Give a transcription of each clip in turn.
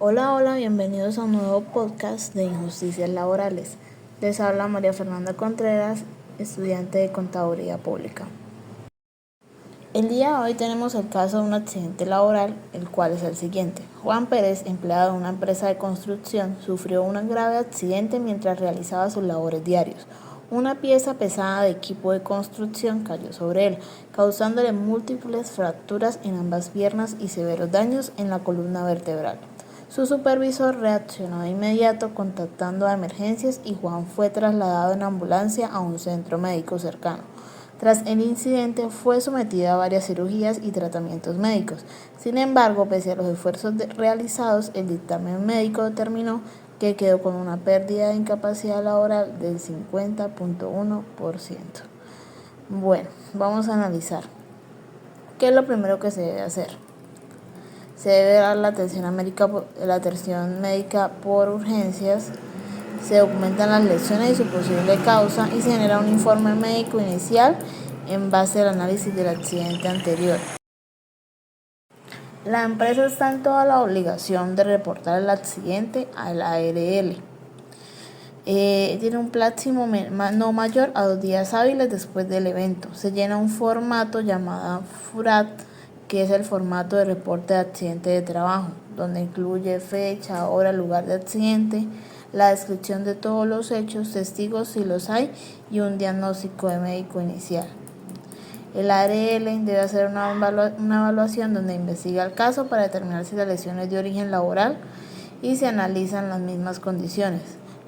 Hola, hola, bienvenidos a un nuevo podcast de injusticias laborales. Les habla María Fernanda Contreras, estudiante de Contaduría Pública. El día de hoy tenemos el caso de un accidente laboral, el cual es el siguiente. Juan Pérez, empleado de una empresa de construcción, sufrió un grave accidente mientras realizaba sus labores diarios. Una pieza pesada de equipo de construcción cayó sobre él, causándole múltiples fracturas en ambas piernas y severos daños en la columna vertebral. Su supervisor reaccionó de inmediato contactando a emergencias y Juan fue trasladado en ambulancia a un centro médico cercano. Tras el incidente fue sometido a varias cirugías y tratamientos médicos. Sin embargo, pese a los esfuerzos realizados, el dictamen médico determinó que quedó con una pérdida de incapacidad laboral del 50.1%. Bueno, vamos a analizar. ¿Qué es lo primero que se debe hacer? Se debe dar la atención médica por urgencias, se documentan las lesiones y su posible causa y se genera un informe médico inicial en base al análisis del accidente anterior. La empresa está en toda la obligación de reportar el accidente al ARL. Tiene un plazo no mayor a 2 días hábiles después del evento. Se llena un formato llamado FURAT, que es el formato de reporte de accidente de trabajo, donde incluye fecha, hora, lugar de accidente, la descripción de todos los hechos, testigos si los hay y un diagnóstico de médico inicial. El ARL debe hacer una evaluación donde investiga el caso para determinar si la lesión es de origen laboral y se analizan las mismas condiciones,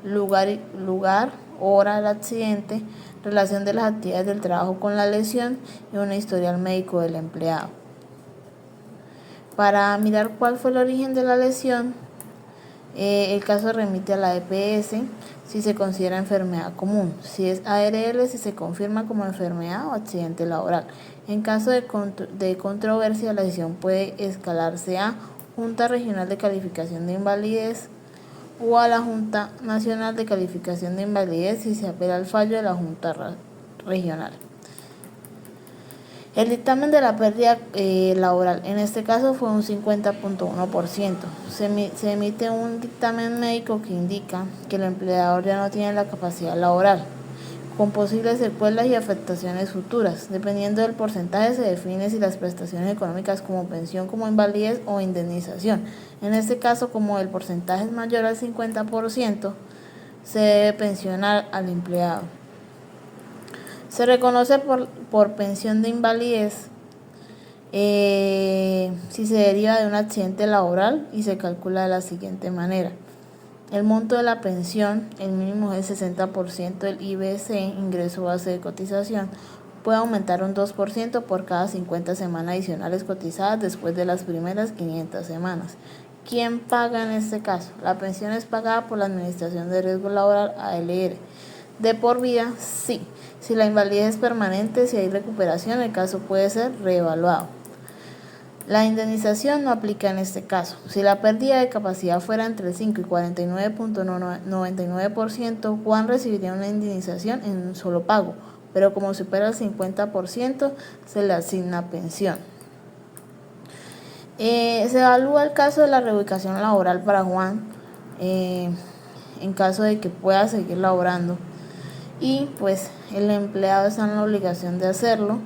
lugar, hora del accidente, relación de las actividades del trabajo con la lesión y un historial médico del empleado. Para mirar cuál fue el origen de la lesión, el caso remite a la EPS si se considera enfermedad común, si es ARL si se confirma como enfermedad o accidente laboral. En caso de controversia, la decisión puede escalarse a Junta Regional de Calificación de Invalidez o a la Junta Nacional de Calificación de Invalidez si se apela al fallo de la Junta Regional. El dictamen de la pérdida laboral en este caso fue un 50.1%. Se emite un dictamen médico que indica que el empleador ya no tiene la capacidad laboral, con posibles secuelas y afectaciones futuras. Dependiendo del porcentaje se define si las prestaciones económicas como pensión, como invalidez o indemnización. En este caso, como el porcentaje es mayor al 50%, se debe pensionar al empleado. Se reconoce por pensión de invalidez si se deriva de un accidente laboral y se calcula de la siguiente manera. El monto de la pensión, el mínimo es el 60% del IBC, ingreso base de cotización, puede aumentar un 2% por cada 50 semanas adicionales cotizadas después de las primeras 500 semanas. ¿Quién paga en este caso? La pensión es pagada por la Administración de Riesgo Laboral, ALR. De por vida, sí. Si la invalidez es permanente, si hay recuperación, el caso puede ser reevaluado. La indemnización no aplica en este caso. Si la pérdida de capacidad fuera entre el 5 y 49.99%, Juan recibiría una indemnización en un solo pago, pero como supera el 50%, se le asigna pensión. Se evalúa el caso de la reubicación laboral para Juan, en caso de que pueda seguir laborando. Y pues el empleado está en la obligación de hacerlo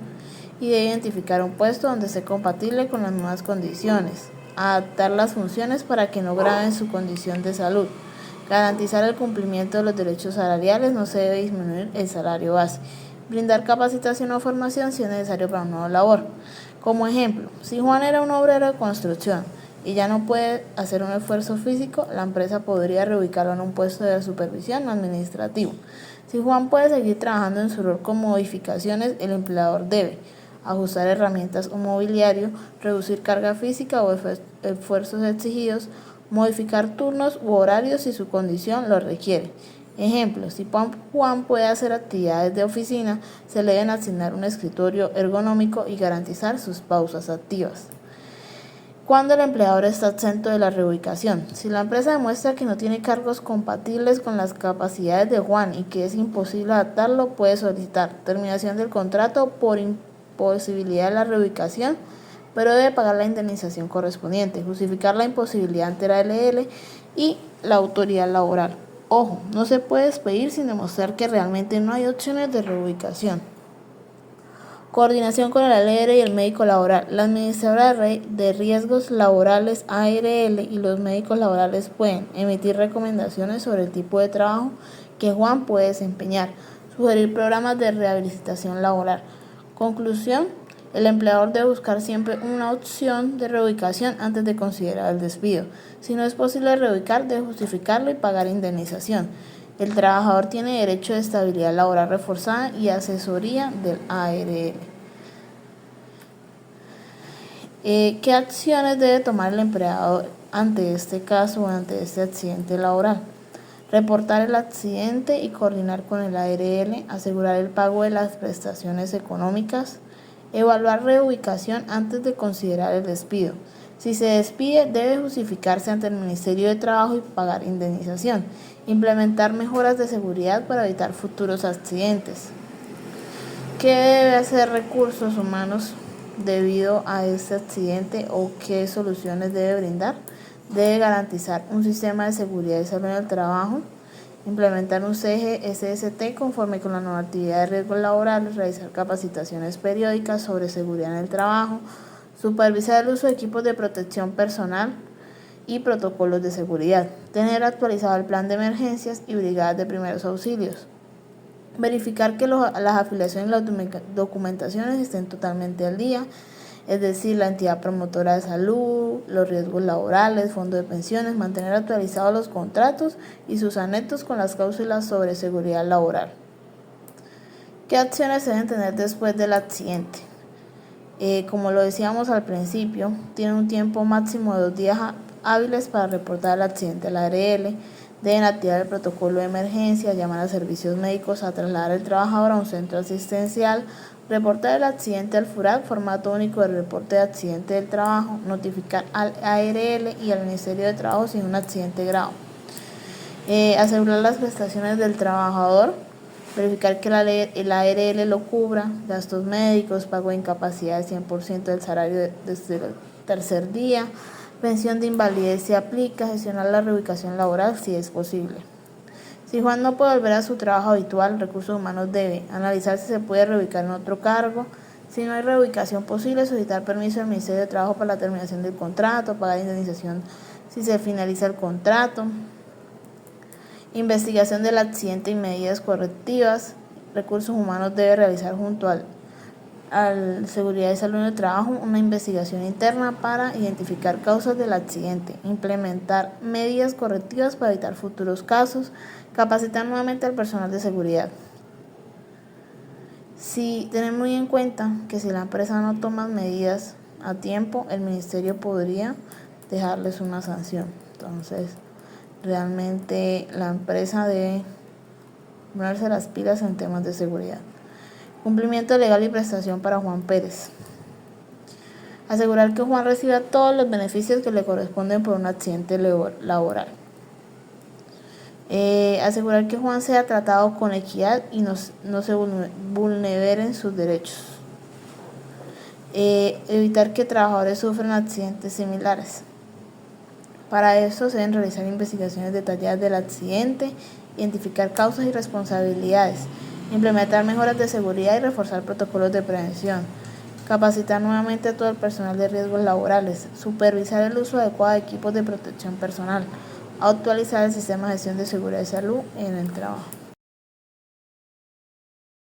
y de identificar un puesto donde esté compatible con las nuevas condiciones, adaptar las funciones para que no graven su condición de salud, garantizar el cumplimiento de los derechos salariales, no se debe disminuir el salario base, brindar capacitación o formación si es necesario para una nueva labor. Como ejemplo, si Juan era un obrero de construcción y ya no puede hacer un esfuerzo físico, la empresa podría reubicarlo en un puesto de supervisión administrativo. Si Juan puede seguir trabajando en su rol con modificaciones, el empleador debe ajustar herramientas o mobiliario, reducir carga física o esfuerzos exigidos, modificar turnos u horarios si su condición lo requiere. Ejemplo, si Juan puede hacer actividades de oficina, se le deben asignar un escritorio ergonómico y garantizar sus pausas activas. Cuando el empleador está exento de la reubicación. Si la empresa demuestra que no tiene cargos compatibles con las capacidades de Juan y que es imposible adaptarlo, puede solicitar terminación del contrato por imposibilidad de la reubicación pero debe pagar la indemnización correspondiente, justificar la imposibilidad ante la ARL y la autoridad laboral. Ojo, no se puede despedir sin demostrar que realmente no hay opciones de reubicación. Coordinación con el ARL y el médico laboral. La administradora de riesgos laborales ARL y los médicos laborales pueden emitir recomendaciones sobre el tipo de trabajo que Juan puede desempeñar, sugerir programas de rehabilitación laboral. Conclusión, el empleador debe buscar siempre una opción de reubicación antes de considerar el despido. Si no es posible reubicar, debe justificarlo y pagar indemnización. El trabajador tiene derecho de estabilidad laboral reforzada y asesoría del ARL. ¿Qué acciones debe tomar el empleador ante este caso o ante este accidente laboral? Reportar el accidente y coordinar con el ARL, asegurar el pago de las prestaciones económicas, evaluar reubicación antes de considerar el despido. Si se despide, debe justificarse ante el Ministerio de Trabajo y pagar indemnización. Implementar mejoras de seguridad para evitar futuros accidentes. ¿Qué debe hacer Recursos Humanos debido a este accidente o qué soluciones debe brindar? Debe garantizar un sistema de seguridad y salud en el trabajo, implementar un CGSST conforme con la normatividad de riesgos laborales, realizar capacitaciones periódicas sobre seguridad en el trabajo, supervisar el uso de equipos de protección personal y protocolos de seguridad, tener actualizado el plan de emergencias y brigadas de primeros auxilios, verificar que las afiliaciones y las documentaciones estén totalmente al día, es decir, la entidad promotora de salud, los riesgos laborales, fondo de pensiones, mantener actualizados los contratos y sus anexos con las cláusulas sobre seguridad laboral. ¿Qué acciones se deben tener después del accidente? Como lo decíamos al principio, tiene un tiempo máximo de 2 días hábiles para reportar el accidente a la ARL, deben activar el protocolo de emergencia, llamar a servicios médicos, a trasladar al trabajador a un centro asistencial, reportar el accidente al FURAC, formato único de reporte de accidente del trabajo, notificar al ARL y al Ministerio de Trabajo si es un accidente grave. Asegurar las prestaciones del trabajador, verificar que el ARL lo cubra, gastos médicos, pago de incapacidad de 100% del salario desde el tercer día, pensión de invalidez si aplica, gestionar la reubicación laboral si es posible. Si Juan no puede volver a su trabajo habitual, Recursos Humanos debe analizar si se puede reubicar en otro cargo. Si no hay reubicación posible, solicitar permiso del Ministerio de Trabajo para la terminación del contrato, pagar indemnización si se finaliza el contrato. Investigación del accidente y medidas correctivas. Recursos Humanos debe realizar junto al Seguridad y Salud en el Trabajo una investigación interna para identificar causas del accidente, implementar medidas correctivas para evitar futuros casos, capacitar nuevamente al personal de seguridad. Si tener muy en cuenta que si la empresa no toma medidas a tiempo, el ministerio podría dejarles una sanción. Entonces, realmente la empresa debe ponerse las pilas en temas de seguridad. Cumplimiento legal y prestación para Juan Pérez. Asegurar que Juan reciba todos los beneficios que le corresponden por un accidente laboral. Asegurar que Juan sea tratado con equidad y no se vulneren sus derechos. Evitar que trabajadores sufran accidentes similares. Para eso se deben realizar investigaciones detalladas del accidente, identificar causas y responsabilidades, implementar mejoras de seguridad y reforzar protocolos de prevención, capacitar nuevamente a todo el personal de riesgos laborales, supervisar el uso adecuado de equipos de protección personal, actualizar el sistema de gestión de seguridad y salud en el trabajo.